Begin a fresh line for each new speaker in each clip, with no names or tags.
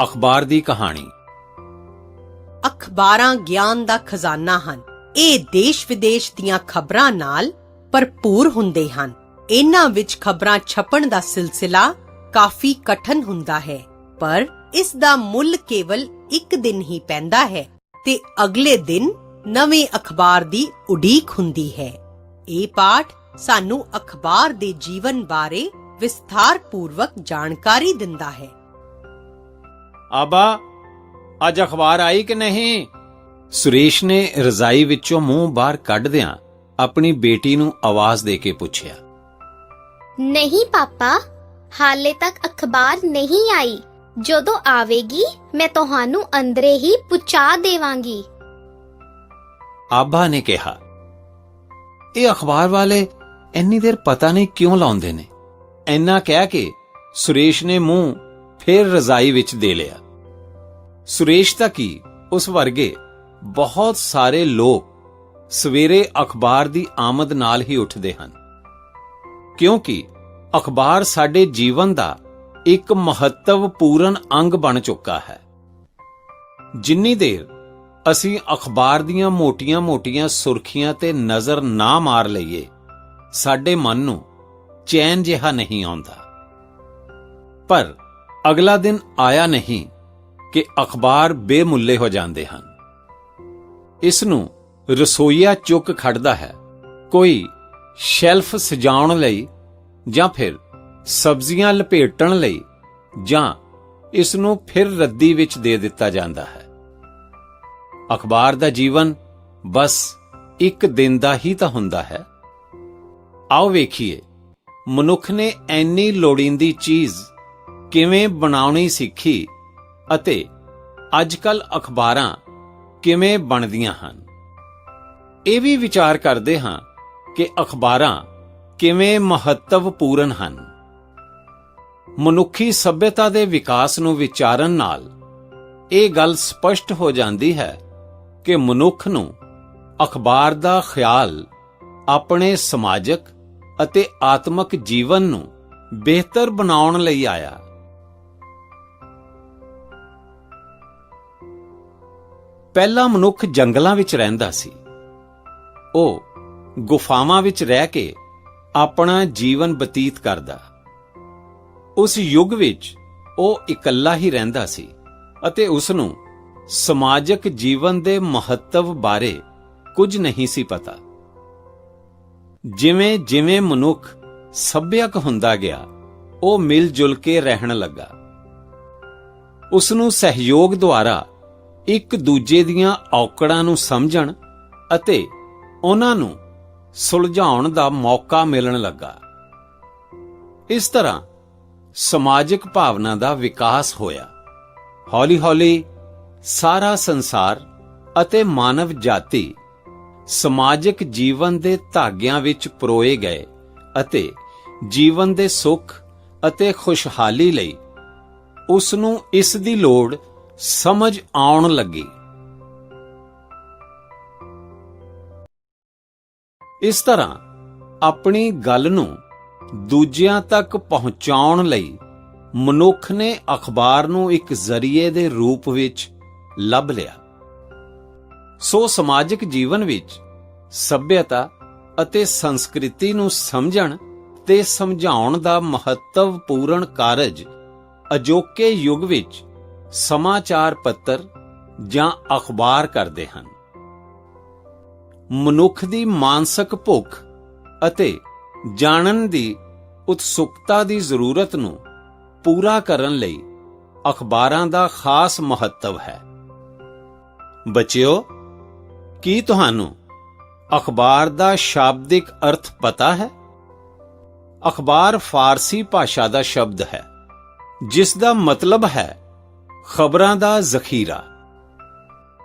ਅਖਬਾਰ ਦੀ ਕਹਾਣੀ।
ਅਖਬਾਰਾਂ ਗਿਆਨ ਦਾ ਖਜ਼ਾਨਾ ਹਨ। ਇਹ ਦੇਸ਼-ਵਿਦੇਸ਼ ਦੀਆਂ ਖਬਰਾਂ ਨਾਲ ਭਰਪੂਰ ਹੁੰਦੇ ਹਨ। ਇਹਨਾਂ ਵਿੱਚ ਖਬਰਾਂ ਛਪਣ ਦਾ ਸਿਲਸਿਲਾ ਕਾਫੀ ਕਠਨ ਹੁੰਦਾ ਹੈ, ਪਰ ਇਸ ਦਾ ਮੁੱਲ ਕੇਵਲ ਇੱਕ ਦਿਨ ਹੀ ਪੈਂਦਾ ਹੈ ਤੇ ਅਗਲੇ ਦਿਨ ਨਵੇਂ ਅਖਬਾਰ ਦੀ ਉਡੀਕ ਹੁੰਦੀ ਹੈ। ਇਹ ਪਾਠ ਸਾਨੂੰ ਅਖਬਾਰ ਦੇ ਜੀਵਨ ਬਾਰੇ ਵਿਸਥਾਰਪੂਰਵਕ ਜਾਣਕਾਰੀ ਦਿੰਦਾ ਹੈ।
ਆਬਾ, ਅੱਜ ਅਖਬਾਰ ਆਈ ਕਿ ਨਹੀਂ? ਸੁਰੇਸ਼ ਨੇ ਰਜ਼ਾਈ ਵਿੱਚੋਂ ਮੂੰਹ ਬਾਹਰ ਕੱਢਦਿਆਂ ਆਪਣੀ ਬੇਟੀ ਨੂੰ ਆਵਾਜ਼ ਦੇ ਕੇ ਪੁੱਛਿਆ।
ਨਹੀਂ ਪਾਪਾ, ਹਾਲੇ ਤੱਕ ਅਖਬਾਰ ਨਹੀਂ ਆਈ। ਜਦੋਂ ਆਵੇਗੀ ਮੈਂ ਤੁਹਾਨੂੰ ਅੰਦਰੇ ਹੀ ਪਹੁੰਚਾ ਦੇਵਾਂਗੀ।
ਆਬਾ ਨੇ ਕਿਹਾ। ਇਹ ਅਖਬਾਰ ਵਾਲੇ ਇੰਨੀ ਦੇਰ ਪਤਾ ਨਹੀਂ ਕਿਉਂ ਲਾਉਂਦੇ ਨੇ। ਇੰਨਾ ਕਹਿ ਕੇ ਸੁਰੇਸ਼ ਨੇ ਮੂੰਹ ਫੇਰ ਰਜ਼ਾਈ ਵਿੱਚ ਦੇ ਲਿਆ। ਸੁਰੇਸ਼ ਤਾਂ ਕੀ, ਉਸ ਵਰਗੇ ਬਹੁਤ ਸਾਰੇ ਲੋਕ ਸਵੇਰੇ ਅਖਬਾਰ ਦੀ ਆਮਦ ਨਾਲ ਹੀ ਉੱਠਦੇ ਹਨ, ਕਿਉਂਕਿ ਅਖਬਾਰ ਸਾਡੇ ਜੀਵਨ ਦਾ ਇੱਕ ਮਹੱਤਵਪੂਰਨ ਅੰਗ ਬਣ ਚੁੱਕਾ ਹੈ। ਜਿੰਨੀ ਦੇਰ ਅਸੀਂ ਅਖਬਾਰ ਦੀਆਂ ਮੋਟੀਆਂ-ਮੋਟੀਆਂ ਸੁਰਖੀਆਂ ਤੇ ਨਜ਼ਰ ਨਾ ਮਾਰ ਲਈਏ, ਸਾਡੇ ਮਨ ਨੂੰ ਚੈਨ ਜਿਹਾ ਨਹੀਂ ਆਉਂਦਾ। ਪਰ ਅਗਲਾ ਦਿਨ ਆਇਆ ਨਹੀਂ ਕਿ ਅਖਬਾਰ ਬੇਮੁੱਲੇ ਹੋ ਜਾਂਦੇ ਹਨ। ਇਸ ਨੂੰ ਰਸੋਈਆ ਚੁੱਕ ਖੜਦਾ ਹੈ, ਕੋਈ ਸ਼ੈਲਫ ਸਜਾਉਣ ਲਈ ਜਾਂ ਫਿਰ ਸਬਜ਼ੀਆਂ ਲਪੇਟਣ ਲਈ, ਜਾਂ ਇਸ ਨੂੰ ਫਿਰ ਰੱਦੀ ਵਿੱਚ ਦੇ ਦਿੱਤਾ ਜਾਂਦਾ ਹੈ। ਅਖਬਾਰ ਦਾ ਜੀਵਨ ਬਸ ਇੱਕ ਦਿਨ ਦਾ ਹੀ ਤਾਂ ਹੁੰਦਾ ਹੈ। ਆਓ ਵੇਖੀਏ, ਮਨੁੱਖ ਨੇ ਐਨੀ ਲੋੜੀਂਦੀ ਚੀਜ਼ ਕਿਵੇਂ ਬਣਾਉਣੀ ਸਿੱਖੀ ਅਤੇ ਅੱਜ-ਕੱਲ੍ਹ ਅਖਬਾਰਾਂ ਕਿਵੇਂ ਬਣਦੀਆਂ ਹਨ। ਇਹ ਵੀ ਵਿਚਾਰ ਕਰਦੇ ਹਾਂ ਕਿ ਅਖਬਾਰਾਂ ਕਿਵੇਂ ਮਹੱਤਵਪੂਰਨ ਹਨ। ਮਨੁੱਖੀ ਸੱਭਿਅਤਾ ਦੇ ਵਿਕਾਸ ਨੂੰ ਵਿਚਾਰਨ ਨਾਲ ਇਹ ਗੱਲ ਸਪਸ਼ਟ ਹੋ ਜਾਂਦੀ ਹੈ ਕਿ ਮਨੁੱਖ ਨੂੰ ਅਖਬਾਰ ਦਾ ਖਿਆਲ ਆਪਣੇ ਸਮਾਜਿਕ ਅਤੇ ਆਤਮਿਕ ਜੀਵਨ ਨੂੰ ਬਿਹਤਰ ਬਣਾਉਣ ਲਈ ਆਇਆ। ਪਹਿਲਾ ਮਨੁੱਖ ਜੰਗਲਾਂ ਵਿੱਚ ਰਹਿੰਦਾ ਸੀ। ਉਹ ਗੁਫਾਵਾਂ ਵਿੱਚ ਰਹਿ ਕੇ ਆਪਣਾ ਜੀਵਨ ਬਤੀਤ ਕਰਦਾ। ਉਸ ਯੁੱਗ ਵਿੱਚ ਉਹ ਇਕੱਲਾ ਹੀ ਰਹਿੰਦਾ ਸੀ ਅਤੇ ਉਸ ਨੂੰ ਸਮਾਜਿਕ ਜੀਵਨ ਦੇ ਮਹੱਤਵ ਬਾਰੇ ਕੁਝ ਨਹੀਂ ਸੀ ਪਤਾ। ਜਿਵੇਂ-ਜਿਵੇਂ ਮਨੁੱਖ ਸੱਭਿਅਕ ਹੁੰਦਾ ਗਿਆ, ਉਹ ਮਿਲ-ਜੁਲ ਕੇ ਰਹਿਣ ਲੱਗਾ। ਉਸ ਨੂੰ ਸਹਿਯੋਗ ਦੁਆਰਾ ਇੱਕ ਦੂਜੇ ਦੀਆਂ ਔਕੜਾਂ ਨੂੰ ਸਮਝਣ ਅਤੇ ਉਹਨਾਂ ਨੂੰ ਸੁਲਝਾਉਣ ਦਾ ਮੌਕਾ ਮਿਲਣ ਲੱਗਾ। ਇਸ ਤਰ੍ਹਾਂ ਸਮਾਜਿਕ ਭਾਵਨਾ ਦਾ ਵਿਕਾਸ ਹੋਇਆ। ਹੌਲੀ-ਹੌਲੀ ਸਾਰਾ ਸੰਸਾਰ ਅਤੇ ਮਾਨਵ ਜਾਤੀ ਸਮਾਜਿਕ ਜੀਵਨ ਦੇ ਧਾਗਿਆਂ ਵਿੱਚ ਪਰੋਏ ਗਏ ਅਤੇ ਜੀਵਨ ਦੇ ਸੁੱਖ ਅਤੇ ਖੁਸ਼ਹਾਲੀ ਲਈ ਉਸ ਨੂੰ ਇਸ ਦੀ ਲੋੜ ਸਮਝ ਆਉਣ ਲੱਗੀ। ਇਸ ਤਰ੍ਹਾਂ ਆਪਣੀ ਗੱਲ ਨੂੰ ਦੂਜਿਆਂ ਤੱਕ ਪਹੁੰਚਾਉਣ ਲਈ ਮਨੁੱਖ ਨੇ ਅਖਬਾਰ ਨੂੰ ਇੱਕ ਜ਼ਰੀਏ ਦੇ ਰੂਪ ਵਿੱਚ ਲੱਭ ਲਿਆ। ਸੋ ਸਮਾਜਿਕ ਜੀਵਨ ਵਿੱਚ ਸੱਭਿਅਤਾ ਅਤੇ ਸੰਸਕ੍ਰਿਤੀ ਨੂੰ ਸਮਝਣ ਤੇ ਸਮਝਾਉਣ ਦਾ ਮਹੱਤਵਪੂਰਨ ਕਾਰਜ ਅਜੋਕੇ ਯੁੱਗ ਵਿੱਚ ਸਮਾਚਾਰ ਪੱਤਰ ਜਾਂ ਅਖਬਾਰ ਕਰਦੇ ਹਨ। ਮਨੁੱਖ ਦੀ ਮਾਨਸਿਕ ਭੁੱਖ ਅਤੇ ਜਾਣਨ ਦੀ ਉਤਸੁਕਤਾ ਦੀ ਜ਼ਰੂਰਤ ਨੂੰ ਪੂਰਾ ਕਰਨ ਲਈ ਅਖਬਾਰਾਂ ਦਾ ਖਾਸ ਮਹੱਤਵ ਹੈ। ਬੱਚਿਓ, ਕੀ ਤੁਹਾਨੂੰ ਅਖਬਾਰ ਦਾ ਸ਼ਾਬਦਿਕ ਅਰਥ ਪਤਾ ਹੈ? ਅਖਬਾਰ ਫਾਰਸੀ ਭਾਸ਼ਾ ਦਾ ਸ਼ਬਦ ਹੈ, ਜਿਸ ਦਾ ਮਤਲਬ ਹੈ ਖਬਰਾਂ ਦਾ ਜ਼ਖੀਰਾ।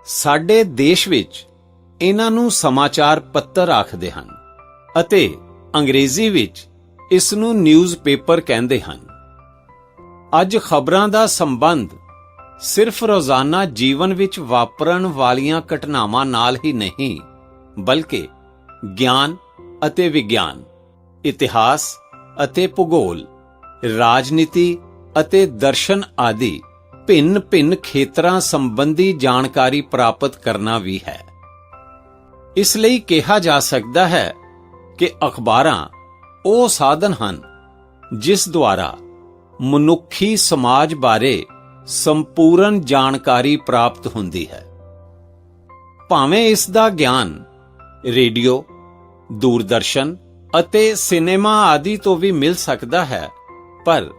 ਸਾਡੇ ਦੇਸ਼ ਵਿੱਚ ਇਹਨਾਂ ਨੂੰ ਸਮਾਚਾਰ ਪੱਤਰ ਆਖਦੇ ਹਨ ਅਤੇ ਅੰਗਰੇਜ਼ੀ ਵਿੱਚ ਇਸ ਨੂੰ ਨਿਊਜ਼ਪੇਪਰ ਕਹਿੰਦੇ ਹਨ। ਅੱਜ ਖਬਰਾਂ ਦਾ ਸੰਬੰਧ ਸਿਰਫ ਰੋਜ਼ਾਨਾ ਜੀਵਨ ਵਿੱਚ ਵਾਪਰਨ ਵਾਲੀਆਂ ਘਟਨਾਵਾਂ ਨਾਲ ਹੀ ਨਹੀਂ, ਬਲਕਿ ਗਿਆਨ ਅਤੇ ਵਿਗਿਆਨ, ਇਤਿਹਾਸ ਅਤੇ ਭੂਗੋਲ, ਰਾਜਨੀਤੀ ਅਤੇ ਦਰਸ਼ਨ ਆਦਿ ਭਿੰਨ-ਭਿੰਨ ਖੇਤਰਾਂ ਸੰਬੰਧੀ ਜਾਣਕਾਰੀ ਪ੍ਰਾਪਤ ਕਰਨਾ ਵੀ ਹੈ। ਇਸ ਲਈ ਕਿਹਾ ਜਾ ਸਕਦਾ ਹੈ ਕਿ ਅਖਬਾਰਾਂ ਉਹ ਸਾਧਨ ਹਨ ਜਿਸ ਦੁਆਰਾ ਮਨੁੱਖੀ ਸਮਾਜ ਬਾਰੇ ਸੰਪੂਰਨ ਜਾਣਕਾਰੀ ਪ੍ਰਾਪਤ ਹੁੰਦੀ ਹੈ। ਭਾਵੇਂ ਇਸ ਦਾ ਗਿਆਨ ਰੇਡੀਓ, ਦੂਰਦਰਸ਼ਨ ਅਤੇ ਸਿਨੇਮਾ ਆਦਿ ਤੋਂ ਵੀ ਮਿਲ ਸਕਦਾ ਹੈ, ਪਰ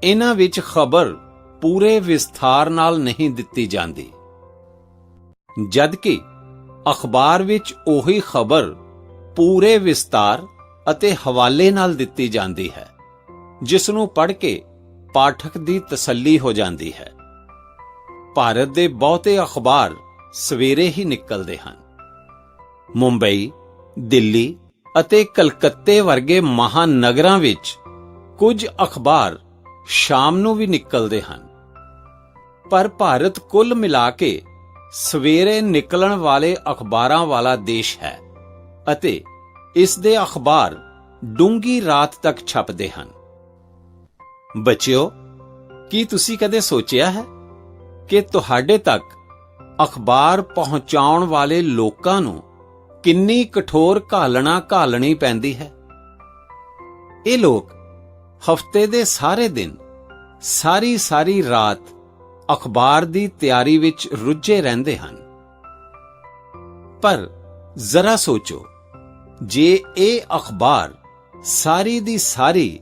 ਇਹਨਾਂ ਵਿੱਚ ਖਬਰ ਪੂਰੇ ਵਿਸਥਾਰ ਨਾਲ ਨਹੀਂ ਦਿੱਤੀ ਜਾਂਦੀ, ਜਦਕਿ ਅਖਬਾਰ ਵਿੱਚ ਉਹੀ ਖਬਰ ਪੂਰੇ ਵਿਸਤਾਰ ਅਤੇ ਹਵਾਲੇ ਨਾਲ ਦਿੱਤੀ ਜਾਂਦੀ ਹੈ, ਜਿਸ ਨੂੰ ਪੜ੍ਹ ਕੇ ਪਾਠਕ ਦੀ ਤਸੱਲੀ ਹੋ ਜਾਂਦੀ ਹੈ। ਭਾਰਤ ਦੇ ਬਹੁਤੇ ਅਖਬਾਰ ਸਵੇਰੇ ਹੀ ਨਿਕਲਦੇ ਹਨ। ਮੁੰਬਈ, ਦਿੱਲੀ ਅਤੇ ਕਲਕੱਤੇ ਵਰਗੇ ਮਹਾਨਗਰਾਂ ਵਿੱਚ ਕੁਝ ਅਖਬਾਰ ਸ਼ਾਮ ਨੂੰ ਵੀ ਨਿਕਲਦੇ ਹਨ, ਪਰ ਭਾਰਤ ਕੁੱਲ ਮਿਲਾ ਕੇ ਸਵੇਰੇ ਨਿਕਲਣ ਵਾਲੇ ਅਖਬਾਰਾਂ ਵਾਲਾ ਦੇਸ਼ ਹੈ ਅਤੇ ਇਸ ਦੇ ਅਖਬਾਰ ਡੂੰਘੀ ਰਾਤ ਤੱਕ ਛਪਦੇ ਹਨ। ਬੱਚਿਓ, ਕੀ ਤੁਸੀਂ ਕਦੇ ਸੋਚਿਆ ਹੈ ਕਿ ਤੁਹਾਡੇ ਤੱਕ ਅਖਬਾਰ ਪਹੁੰਚਾਉਣ ਵਾਲੇ ਲੋਕਾਂ ਨੂੰ ਕਿੰਨੀ ਕਠੋਰ ਘਾਲਣਾ ਘਾਲਣੀ ਪੈਂਦੀ ਹੈ? ਇਹ ਲੋਕ ਹਫ਼ਤੇ ਦੇ ਸਾਰੇ ਦਿਨ, ਸਾਰੀ ਰਾਤ ਅਖਬਾਰ ਦੀ ਤਿਆਰੀ ਵਿੱਚ ਰੁੱਝੇ ਰਹਿੰਦੇ ਹਨ। ਪਰ ਜ਼ਰਾ ਸੋਚੋ, ਜੇ ਇਹ ਅਖਬਾਰ ਸਾਰੀ ਦੀ ਸਾਰੀ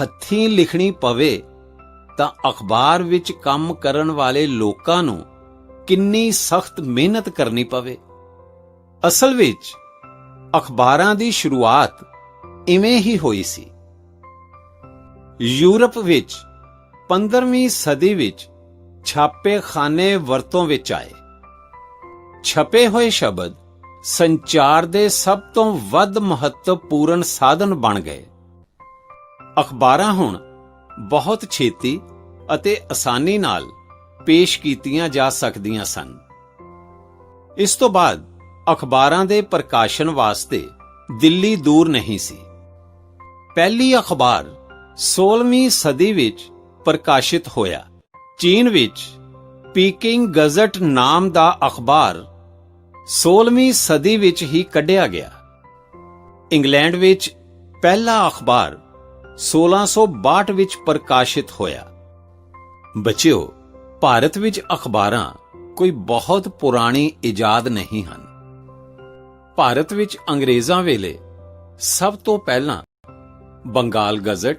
ਹੱਥੀਂ ਲਿਖਣੀ ਪਵੇ ਤਾਂ ਅਖਬਾਰ ਵਿੱਚ ਕੰਮ ਕਰਨ ਵਾਲੇ ਲੋਕਾਂ ਨੂੰ ਕਿੰਨੀ ਸਖਤ ਮਿਹਨਤ ਕਰਨੀ ਪਵੇ। ਅਸਲ ਵਿੱਚ ਅਖਬਾਰਾਂ ਦੀ ਸ਼ੁਰੂਆਤ ਇਵੇਂ ਹੀ ਹੋਈ ਸੀ। ਯੂਰਪ ਵਿੱਚ 15ਵੀਂ ਸਦੀ ਵਿੱਚ ਛਾਪੇਖਾਨੇ ਵਰਤੋਂ ਵਿੱਚ ਆਏ। ਛਪੇ ਹੋਏ ਸ਼ਬਦ ਸੰਚਾਰ ਦੇ ਸਭ ਤੋਂ ਵੱਧ ਮਹੱਤਵਪੂਰਨ ਸਾਧਨ ਬਣ ਗਏ। ਅਖਬਾਰਾਂ ਹੁਣ ਬਹੁਤ ਛੇਤੀ ਅਤੇ ਆਸਾਨੀ ਨਾਲ ਪੇਸ਼ ਕੀਤੀਆਂ ਜਾ ਸਕਦੀਆਂ ਸਨ। ਇਸ ਤੋਂ ਬਾਅਦ ਅਖਬਾਰਾਂ ਦੇ ਪ੍ਰਕਾਸ਼ਨ ਵਾਸਤੇ ਦਿੱਲੀ ਦੂਰ ਨਹੀਂ ਸੀ। ਪਹਿਲੀ ਅਖਬਾਰ 16ਵੀਂ ਸਦੀ ਵਿੱਚ ਪ੍ਰਕਾਸ਼ਿਤ ਹੋਇਆ। ਚੀਨ ਵਿੱਚ ਪੀਕਿੰਗ ਗਜ਼ਟ ਨਾਮ ਦਾ ਅਖਬਾਰ 16ਵੀਂ ਸਦੀ ਵਿੱਚ ਹੀ ਕੱਢਿਆ ਗਿਆ। ਇੰਗਲੈਂਡ ਵਿੱਚ ਪਹਿਲਾ ਅਖਬਾਰ 1662 ਵਿੱਚ ਪ੍ਰਕਾਸ਼ਿਤ ਹੋਇਆ। ਬੱਚਿਓ, ਭਾਰਤ ਵਿੱਚ ਅਖਬਾਰਾਂ ਕੋਈ ਬਹੁਤ ਪੁਰਾਣੀ ਇਜਾਦ ਨਹੀਂ ਹਨ। ਭਾਰਤ ਵਿੱਚ ਅੰਗਰੇਜ਼ਾਂ ਵੇਲੇ ਸਭ ਤੋਂ ਪਹਿਲਾਂ ਬੰਗਾਲ ਗਜ਼ਟ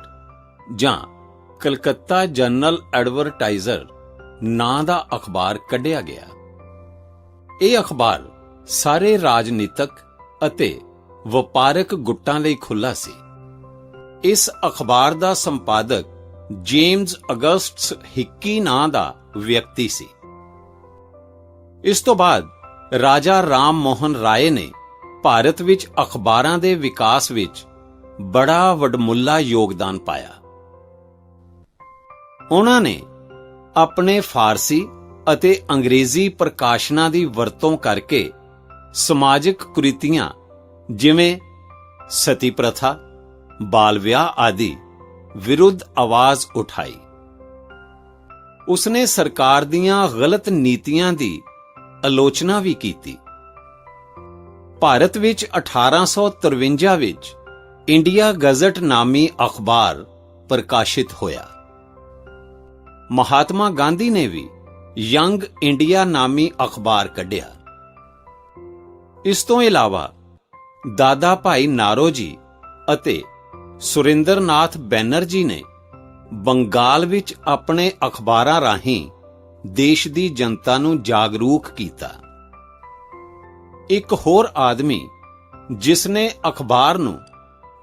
ਜਾਂ ਕਲਕੱਤਾ ਜਨਰਲ ਐਡਵਰਟਾਈਜ਼ਰ ਨਾਂ ਦਾ ਅਖਬਾਰ ਕੱਢਿਆ ਗਿਆ। ਇਹ ਅਖਬਾਰ ਸਾਰੇ ਰਾਜਨੀਤਕ ਅਤੇ ਵਪਾਰਕ ਗੁੱਟਾਂ ਲਈ ਖੁੱਲ੍ਹਾ ਸੀ। ਇਸ ਅਖਬਾਰ ਦਾ ਸੰਪਾਦਕ ਜੇਮਜ਼ ਅਗਸਟਸ ਹਿੱਕੀ ਨਾਂ ਦਾ ਵਿਅਕਤੀ ਸੀ। ਇਸ ਤੋਂ ਬਾਅਦ ਰਾਜਾ ਰਾਮ ਮੋਹਨ ਰਾਏ ਨੇ ਭਾਰਤ ਵਿੱਚ ਅਖਬਾਰਾਂ ਦੇ ਵਿਕਾਸ ਵਿੱਚ ਬੜਾ ਵਡਮੁੱਲਾ ਯੋਗਦਾਨ ਪਾਇਆ। ਉਹਨਾਂ ਨੇ ਆਪਣੇ ਫਾਰਸੀ ਅਤੇ ਅੰਗਰੇਜ਼ੀ ਪ੍ਰਕਾਸ਼ਨਾਂ ਦੀ ਵਰਤੋਂ ਕਰਕੇ ਸਮਾਜਿਕ ਕੁਰੀਤੀਆਂ ਜਿਵੇਂ ਸਤੀ ਪ੍ਰਥਾ, ਬਾਲ ਵਿਆਹ ਆਦਿ ਵਿਰੁੱਧ ਆਵਾਜ਼ ਉਠਾਈ। ਉਸਨੇ ਸਰਕਾਰ ਦੀਆਂ ਗਲਤ ਨੀਤੀਆਂ ਦੀ ਆਲੋਚਨਾ ਵੀ ਕੀਤੀ। ਭਾਰਤ ਵਿੱਚ 1853 ਵਿੱਚ ਇੰਡੀਆ ਗਜ਼ਟ ਨਾਮੀ ਅਖਬਾਰ ਪ੍ਰਕਾਸ਼ਿਤ ਹੋਇਆ। ਮਹਾਤਮਾ ਗਾਂਧੀ ਨੇ ਵੀ ਯੰਗ ਇੰਡੀਆ ਨਾਮੀ ਅਖਬਾਰ ਕੱਢਿਆ। ਇਸ ਤੋਂ ਇਲਾਵਾ ਦਾਦਾ ਭਾਈ ਨਾਰੋਜੀ ਅਤੇ ਸੁਰਿੰਦਰਨਾਥ ਬੈਨਰਜੀ ਨੇ ਬੰਗਾਲ ਵਿੱਚ ਆਪਣੇ ਅਖਬਾਰਾਂ ਰਾਹੀਂ ਦੇਸ਼ ਦੀ ਜਨਤਾ ਨੂੰ ਜਾਗਰੂਕ ਕੀਤਾ। ਇੱਕ ਹੋਰ ਆਦਮੀ ਜਿਸ ਨੇ ਅਖਬਾਰ ਨੂੰ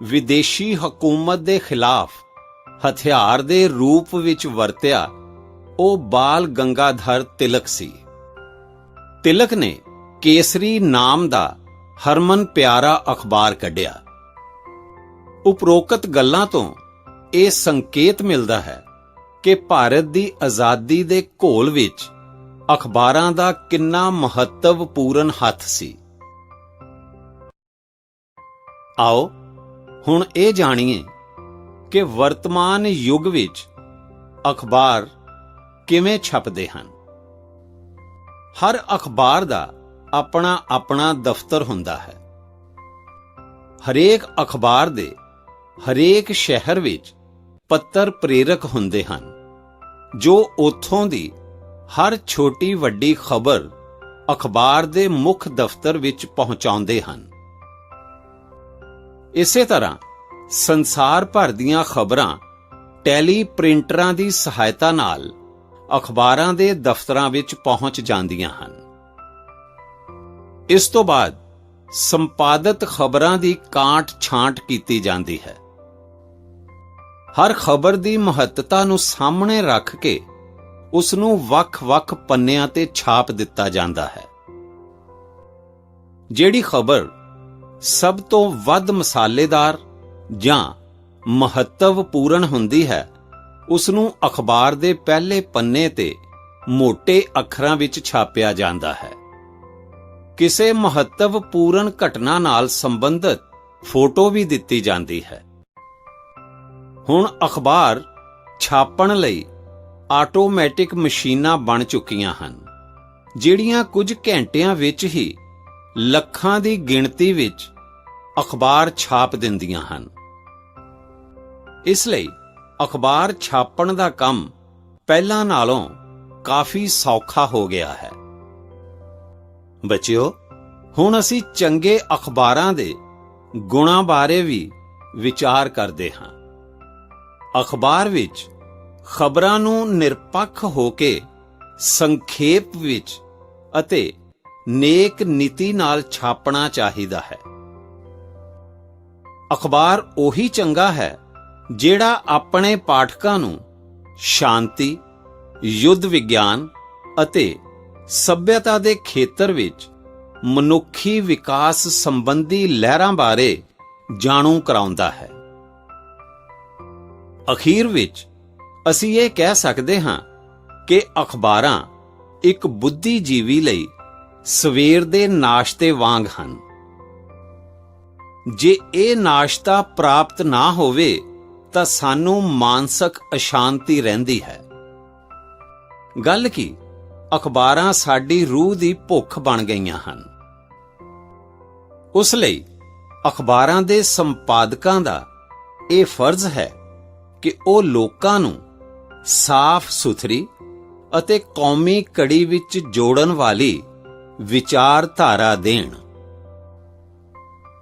ਵਿਦੇਸ਼ੀ ਹਕੂਮਤ ਦੇ ਖਿਲਾਫ ਹਥਿਆਰ ਦੇ ਰੂਪ ਵਿੱਚ ਵਰਤਿਆ, ਉਹ ਬਾਲ ਗੰਗਾਧਰ ਤਿਲਕ ਸੀ। ਤਿਲਕ ਨੇ ਕੇਸਰੀ ਨਾਮ ਦਾ ਹਰਮਨ ਪਿਆਰਾ ਅਖਬਾਰ ਕੱਢਿਆ। ਉਪਰੋਕਤ ਗੱਲਾਂ ਤੋਂ ਇਹ ਸੰਕੇਤ ਮਿਲਦਾ ਹੈ ਕਿ ਭਾਰਤ ਦੀ ਆਜ਼ਾਦੀ ਦੇ ਘੋਲ ਵਿੱਚ ਅਖਬਾਰਾਂ ਦਾ ਕਿੰਨਾ ਮਹੱਤਵਪੂਰਨ ਹੱਥ ਸੀ। ਆਓ ਹੁਣ ਇਹ ਜਾਣੀਏ ਕਿ ਵਰਤਮਾਨ ਯੁੱਗ ਵਿੱਚ ਅਖਬਾਰ ਕਿਵੇਂ ਛਪਦੇ ਹਨ। ਹਰ ਅਖਬਾਰ ਦਾ ਆਪਣਾ ਆਪਣਾ ਦਫ਼ਤਰ ਹੁੰਦਾ ਹੈ। ਹਰੇਕ ਅਖਬਾਰ ਦੇ ਹਰੇਕ ਸ਼ਹਿਰ ਵਿੱਚ ਪੱਤਰ ਪ੍ਰੇਰਕ ਹੁੰਦੇ ਹਨ, ਜੋ ਉੱਥੋਂ ਦੀ ਹਰ ਛੋਟੀ ਵੱਡੀ ਖਬਰ ਅਖਬਾਰ ਦੇ ਮੁੱਖ ਦਫ਼ਤਰ ਵਿੱਚ ਪਹੁੰਚਾਉਂਦੇ ਹਨ। ਇਸੇ ਤਰ੍ਹਾਂ ਸੰਸਾਰ ਭਰ ਦੀਆਂ ਖਬਰਾਂ ਟੈਲੀ ਪ੍ਰਿੰਟਰਾਂ ਦੀ ਸਹਾਇਤਾ ਨਾਲ ਅਖਬਾਰਾਂ ਦੇ ਦਫ਼ਤਰਾਂ ਵਿੱਚ ਪਹੁੰਚ ਜਾਂਦੀਆਂ ਹਨ। ਇਸ ਤੋਂ ਬਾਅਦ ਸੰਪਾਦਿਤ ਖਬਰਾਂ ਦੀ ਕਾਂਟ-ਛਾਂਟ ਕੀਤੀ ਜਾਂਦੀ ਹੈ। ਹਰ ਖਬਰ ਦੀ ਮਹੱਤਤਾ ਨੂੰ ਸਾਹਮਣੇ ਰੱਖ ਕੇ ਉਸ ਨੂੰ ਵੱਖ-ਵੱਖ ਪੰਨਿਆਂ ਤੇ ਛਾਪ ਦਿੱਤਾ ਜਾਂਦਾ ਹੈ। ਜਿਹੜੀ ਖਬਰ ਸਭ ਤੋਂ ਵੱਧ ਮਸਾਲੇਦਾਰ ਜਾਂ ਮਹੱਤਵਪੂਰਨ ਹੁੰਦੀ ਹੈ, ਉਸ ਨੂੰ ਅਖਬਾਰ ਦੇ ਪਹਿਲੇ ਪੰਨੇ ਤੇ ਮੋਟੇ ਅੱਖਰਾਂ ਵਿੱਚ ਛਾਪਿਆ ਜਾਂਦਾ ਹੈ। ਕਿਸੇ ਮਹੱਤਵਪੂਰਨ ਘਟਨਾ ਨਾਲ ਸੰਬੰਧਿਤ ਫੋਟੋ ਵੀ ਦਿੱਤੀ ਜਾਂਦੀ ਹੈ। ਹੁਣ ਅਖਬਾਰ ਛਾਪਣ ਲਈ ਆਟੋਮੈਟਿਕ ਮਸ਼ੀਨਾਂ ਬਣ ਚੁੱਕੀਆਂ ਹਨ, ਜਿਹੜੀਆਂ ਕੁਝ ਘੰਟਿਆਂ ਵਿੱਚ ਹੀ ਲੱਖਾਂ ਦੀ ਗਿਣਤੀ ਵਿੱਚ ਅਖਬਾਰ ਛਾਪ ਦਿੰਦੀਆਂ ਹਨ। ਇਸ ਲਈ ਅਖਬਾਰ ਛਾਪਣ ਦਾ ਕੰਮ ਪਹਿਲਾਂ ਨਾਲੋਂ ਕਾਫੀ ਸੌਖਾ ਹੋ ਗਿਆ ਹੈ। ਬੱਚਿਓ, ਹੁਣ ਅਸੀਂ ਚੰਗੇ ਅਖਬਾਰਾਂ ਦੇ ਗੁਣਾਂ ਬਾਰੇ ਵੀ ਵਿਚਾਰ ਕਰਦੇ ਹਾਂ। ਅਖਬਾਰ ਵਿੱਚ ਖਬਰਾਂ ਨੂੰ ਨਿਰਪੱਖ ਹੋ ਕੇ ਸੰਖੇਪ ਵਿੱਚ ਅਤੇ ਨੇਕ ਨੀਤੀ ਨਾਲ ਛਾਪਣਾ ਚਾਹੀਦਾ ਹੈ। ਅਖਬਾਰ ਉਹੀ ਚੰਗਾ ਹੈ ਜਿਹੜਾ ਆਪਣੇ ਪਾਠਕਾਂ ਨੂੰ ਸ਼ਾਂਤੀ, ਯੁੱਧ ਵਿਗਿਆਨ ਅਤੇ ਸੱਭਿਅਤਾ ਦੇ ਖੇਤਰ ਵਿੱਚ ਮਨੁੱਖੀ ਵਿਕਾਸ ਸੰਬੰਧੀ ਲਹਿਰਾਂ ਬਾਰੇ ਜਾਣੂ ਕਰਾਉਂਦਾ ਹੈ। ਅਖੀਰ ਵਿੱਚ ਅਸੀਂ ਇਹ ਕਹਿ ਸਕਦੇ ਹਾਂ ਕਿ ਅਖਬਾਰਾਂ ਇੱਕ ਬੁੱਧੀਜੀਵੀ ਲਈ ਸਵੇਰ ਦੇ ਨਾਸ਼ਤੇ ਵਾਂਗ ਹਨ। ਜੇ ਇਹ ਨਾਸ਼ਤਾ ਪ੍ਰਾਪਤ ਨਾ ਹੋਵੇ ਤਾਂ ਸਾਨੂੰ ਮਾਨਸਿਕ ਅਸ਼ਾਂਤੀ ਰਹਿੰਦੀ ਹੈ। ਗੱਲ ਕੀ, ਅਖਬਾਰਾਂ ਸਾਡੀ ਰੂਹ ਦੀ ਭੁੱਖ ਬਣ ਗਈਆਂ ਹਨ। ਉਸ ਲਈ ਅਖਬਾਰਾਂ ਦੇ ਸੰਪਾਦਕਾਂ ਦਾ ਇਹ ਫਰਜ਼ ਹੈ ਕਿ ਉਹ ਲੋਕਾਂ ਨੂੰ ਸਾਫ਼-ਸੁਥਰੀ ਅਤੇ ਕੌਮੀ ਕੜੀ ਵਿੱਚ ਜੋੜਨ ਵਾਲੀ ਵਿਚਾਰਧਾਰਾ ਦੇਣ।